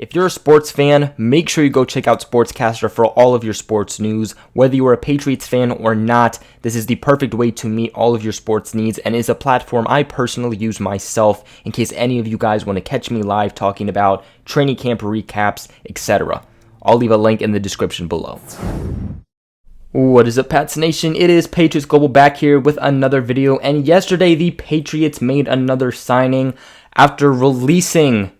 If you're a sports fan, make sure you go check out SportsCastr for all of your sports news. Whether you are a Patriots fan or not, this is the perfect way to meet all of your sports needs and is a platform I personally use myself in case any of you guys want to catch me live talking about training camp recaps, etc. I'll leave a link in the description below. What is up, Pats Nation? It is Patriots Global back here with another video, and yesterday the Patriots made another signing after releasing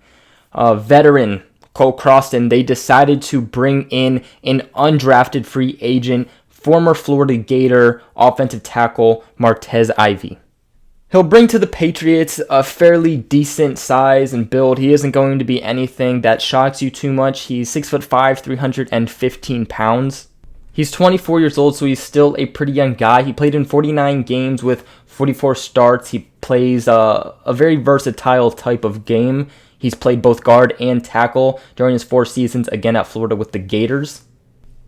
veteran Cole Croston. They decided to bring in an undrafted free agent, former Florida Gator offensive tackle Martez Ivey. He'll bring to the Patriots a fairly decent size and build. He isn't going to be anything that shocks you too much. He's 6'5", 315 pounds. He's 24 years old, so he's still a pretty young guy. He played in 49 games with 44 starts. He plays a very versatile type of game. He's played both guard and tackle during his 4 seasons, again at Florida with the Gators.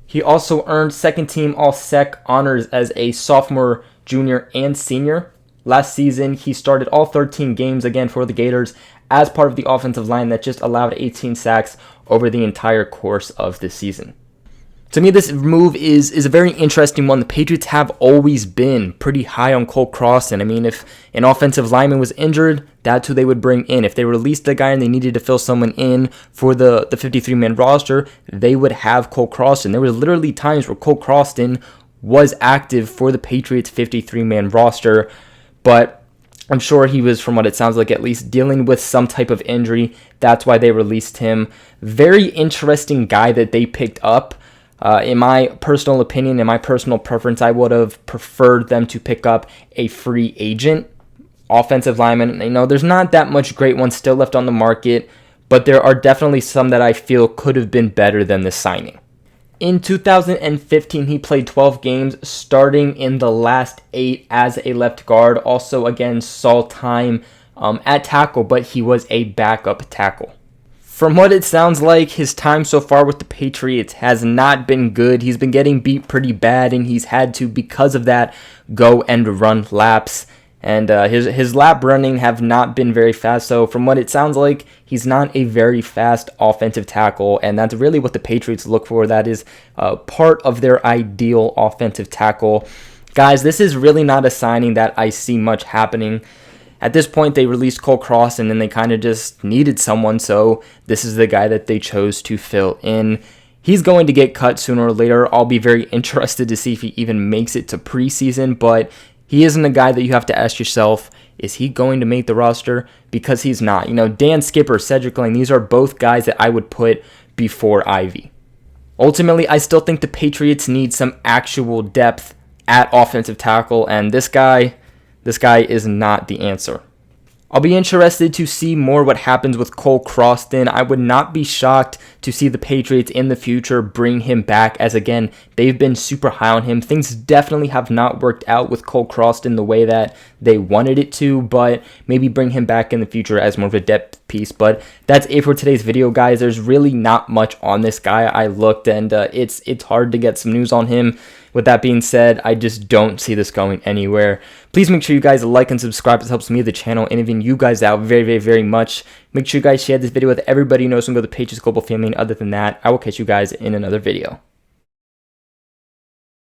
He also earned second-team All-Sec honors as a sophomore, junior, and senior. Last season, he started all 13 games again for the Gators as part of the offensive line that just allowed 18 sacks over the entire course of the season. To me, this move is a very interesting one. The Patriots have always been pretty high on Cole Croston. I mean, if an offensive lineman was injured, that's who they would bring in. If they released the guy and they needed to fill someone in for the 53-man roster, they would have Cole Croston. There were literally times where Cole Croston was active for the Patriots 53-man roster, but I'm sure he was, from what it sounds like, at least dealing with some type of injury. That's why they released him. Very interesting guy that they picked up. In my personal opinion, in my personal preference, I would have preferred them to pick up a free agent offensive lineman. You know, there's not that much great ones still left on the market, but there are definitely some that I feel could have been better than this signing. In 2015, he played 12 games, starting in the last 8 as a left guard. Also, again, saw time at tackle, but he was a backup tackle. From what it sounds like, his time so far with the Patriots has not been good. He's been getting beat pretty bad, and he's had to, because of that, go and run laps. And his lap running have not been very fast. So from what it sounds like, he's not a very fast offensive tackle, and that's really what the Patriots look for. That is part of their ideal offensive tackle. Guys, this is really not a signing that I see much happening. At this point, they released Cole Croston, and they kind of just needed someone, so this is the guy that they chose to fill in. He's going to get cut sooner or later. I'll be very interested to see if he even makes it to preseason, but he isn't a guy that you have to ask yourself, is he going to make the roster? Because he's not. You know, Dan Skipper, Cedric Lang, these are both guys that I would put before Ivey. Ultimately, I still think the Patriots need some actual depth at offensive tackle, and this guy is not the answer. I'll be interested to see more what happens with Cole Croston. I would not be shocked to see the Patriots in the future bring him back, as again, they've been super high on him. Things definitely have not worked out with Cole Croston the way that they wanted it to, but maybe bring him back in the future as more of a depth piece. But that's it for today's video, guys. There's really not much on this guy. I looked, and it's hard to get some news on him. With that being said, I just don't see this going anywhere. Please make sure you guys like and subscribe. This helps me, the channel, and even you guys out very, very, very much. Make sure you guys share this video with everybody who knows and go to the Patriots Global family. And other than that, I will catch you guys in another video.